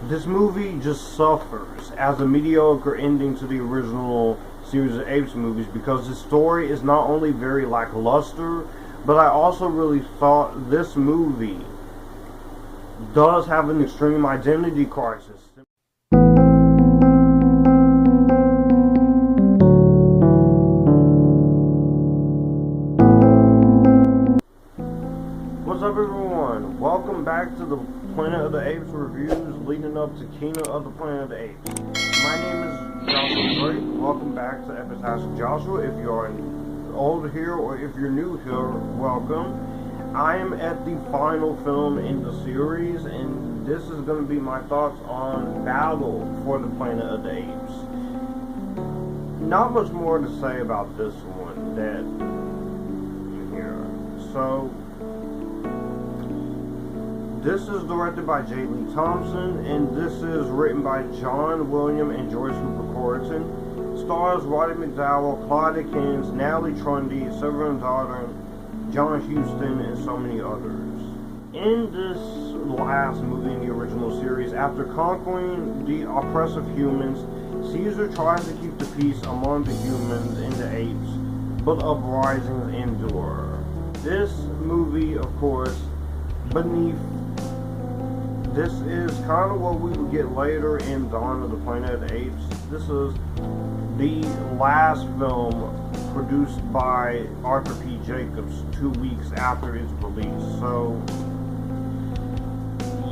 This movie just suffers as a mediocre ending to the original series of Apes movies because the story is not only very lackluster, but I also really thought this movie does have an extreme identity crisis. What's up, everyone? Welcome back to the Planet of the Apes reviews leading up to Kingdom of the Planet of the Apes. My name is Joshua Drake. Welcome back to Epictastic Joshua. If you are old here or if you're new here, welcome. I am at the final film in the series, and this is going to be my thoughts on Battle for the Planet of the Apes. Not much more to say about this one that here. So, this is directed by J. Lee Thompson, and this is written by John William and Joyce Corrington. Stars Roddy McDowell, Clyde Akins, Natalie Trundy, Severin Dodden, John Huston, and so many others. In this last movie in the original series, after conquering the oppressive humans, Caesar tries to keep the peace among the humans and the apes, but uprisings endure. This movie, of course, this is kind of what we would get later in Dawn of the Planet of the Apes. This is the last film produced by Arthur P. Jacobs 2 weeks after its release. So,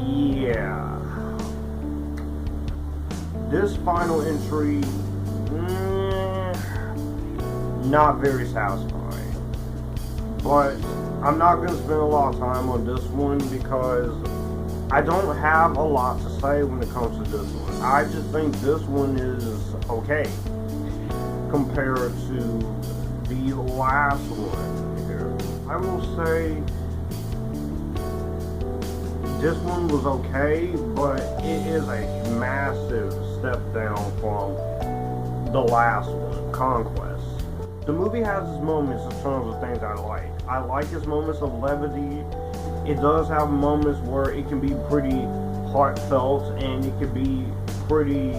yeah. This final entry, not very satisfying. But I'm not going to spend a lot of time on this one because I don't have a lot to say when it comes to this one. I just think this one is okay compared to the last one here. I will say this one was okay, but it is a massive step down from the last one, Conquest. The movie has its moments in terms of things I like. I like its moments of levity. It does have moments where it can be pretty heartfelt and it can be pretty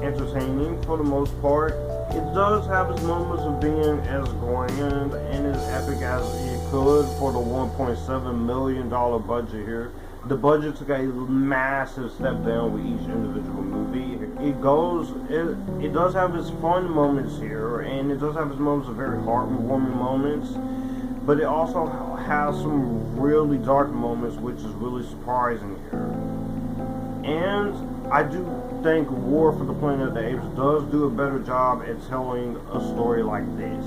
entertaining for the most part. It does have its moments of being as grand and as epic as it could for the $1.7 million budget here. The budget took a massive step down with each individual movie. It does have its fun moments here, and it does have its moments of very heartwarming moments, but it also has some really dark moments, which is really surprising here. And I do think War for the Planet of the Apes does do a better job at telling a story like this.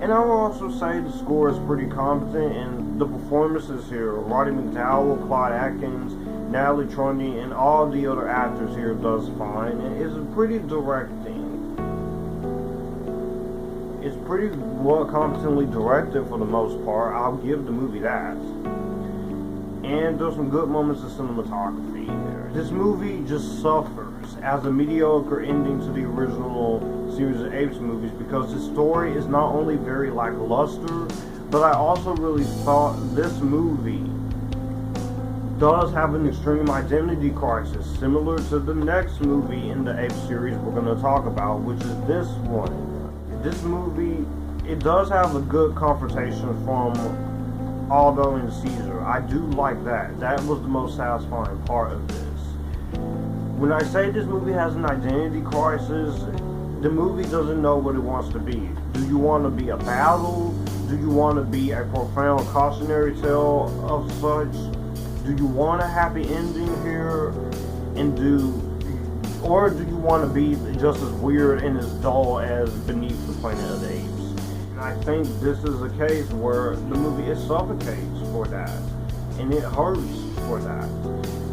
And I will also say the score is pretty competent, and the performances here, Roddy McDowell, Clyde Akins, Natalie Trundy, and all the other actors here does fine. And it's pretty directing. It's pretty well competently directed for the most part. I'll give the movie that. And there's some good moments of cinematography here. This movie just suffers as a mediocre ending to the original series of Apes movies because the story is not only very lackluster, but I also really thought this movie does have an extreme identity crisis, similar to the next movie in the Apes series we're going to talk about, which is this one. This movie, it does have a good confrontation from Aldo and Caesar. I do like that. That was the most satisfying part of this. When I say this movie has an identity crisis, the movie doesn't know what it wants to be. Do you want to be a battle? Do you want to be a profound cautionary tale of such? Do you want a happy ending here? Or do you want to be just as weird and as dull as Beneath the Planet of the Apes? And I think this is a case where the movie, it suffocates for that. And it hurts for that.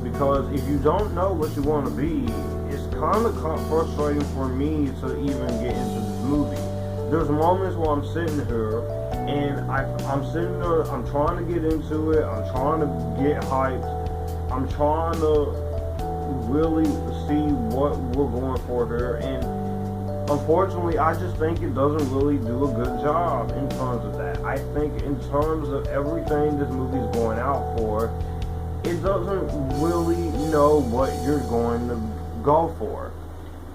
Because if you don't know what you want to be, it's kind of frustrating for me to even get into this movie. There's moments where I'm sitting here, and I'm sitting there, I'm trying to get into it, I'm trying to get hyped, I'm trying to really see what we're going for here, and unfortunately, I just think it doesn't really do a good job in terms of that. I think in terms of everything this movie's going out for, it doesn't really know what you're going to go for.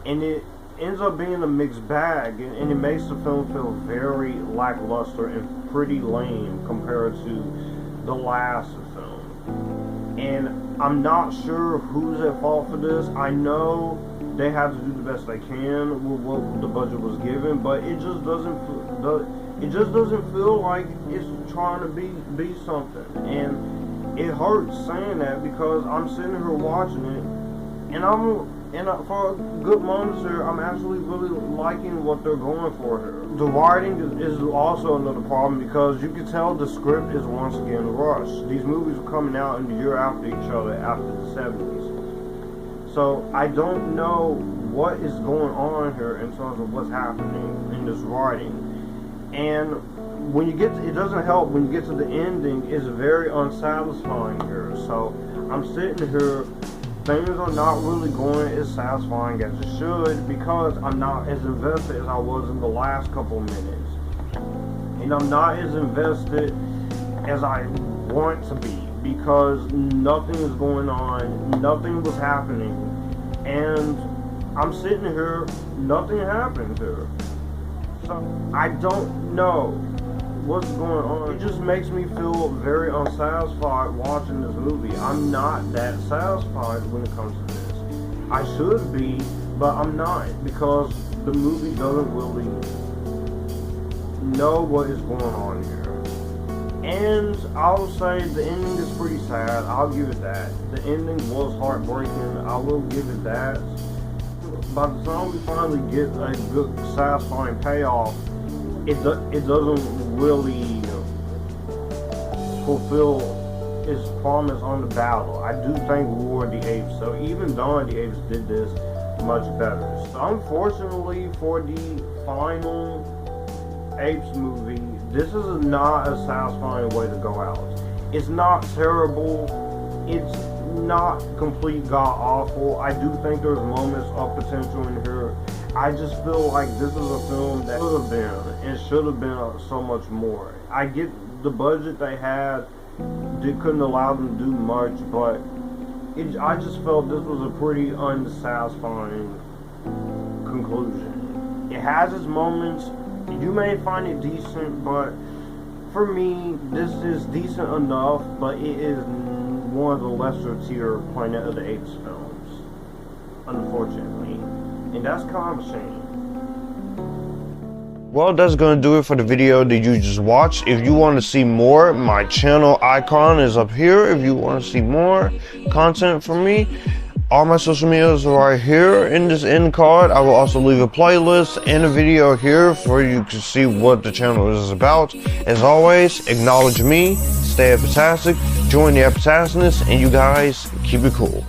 And it ends up being a mixed bag, and it makes the film feel very lackluster and pretty lame compared to the last film. And I'm not sure who's at fault for this. I know they have to do the best they can with what the budget was given, but it just doesn't feel like it's trying to be something. And it hurts saying that, because I'm sitting here watching it, and for good moments here, I'm actually really liking what they're going for here. The writing is also another problem, because you can tell the script is once again rushed. These movies are coming out in the year after each other, after the 70s. So I don't know what is going on here in terms of what's happening in this writing. And when you get to, it doesn't help when you get to the ending, it's very unsatisfying here. So I'm sitting here, things are not really going as satisfying as it should, because I'm not as invested as I was in the last couple minutes. And I'm not as invested as I want to be, because nothing is going on, nothing was happening, and I'm sitting here, nothing happened here. So I don't know what's going on. It just makes me feel very unsatisfied watching this movie. I'm not that satisfied when it comes to this. I should be, but I'm not, because the movie doesn't really know what is going on here. And I'll say the ending is pretty sad. I'll give it that. The ending was heartbreaking. I will give it that. By the time we finally get a good, satisfying payoff, it doesn't really fulfill its promise on the battle. I do think War of the Apes, so even Dawn of the Apes did this much better. So unfortunately for the final Apes movie, this is not a satisfying way to go out. It's not terrible. It's not complete god-awful. I do think there's moments of potential in here. I just feel like this is a film that could have been, and should have been so much more. I get the budget they had, they couldn't allow them to do much, but I just felt this was a pretty unsatisfying conclusion. It has its moments. You may find it decent, but for me, this is decent enough, but it is one of the lesser tier Planet of the Apes films, unfortunately. And that's kind of a shame. Well, that's going to do it for the video that you just watched. If you want to see more, my channel icon is up here. If you want to see more content from me, all my social medias are right here in this end card. I will also leave a playlist and a video here for you to see what the channel is about. As always, acknowledge me, stay Epictastic, join the Epictasticness, and you guys keep it cool.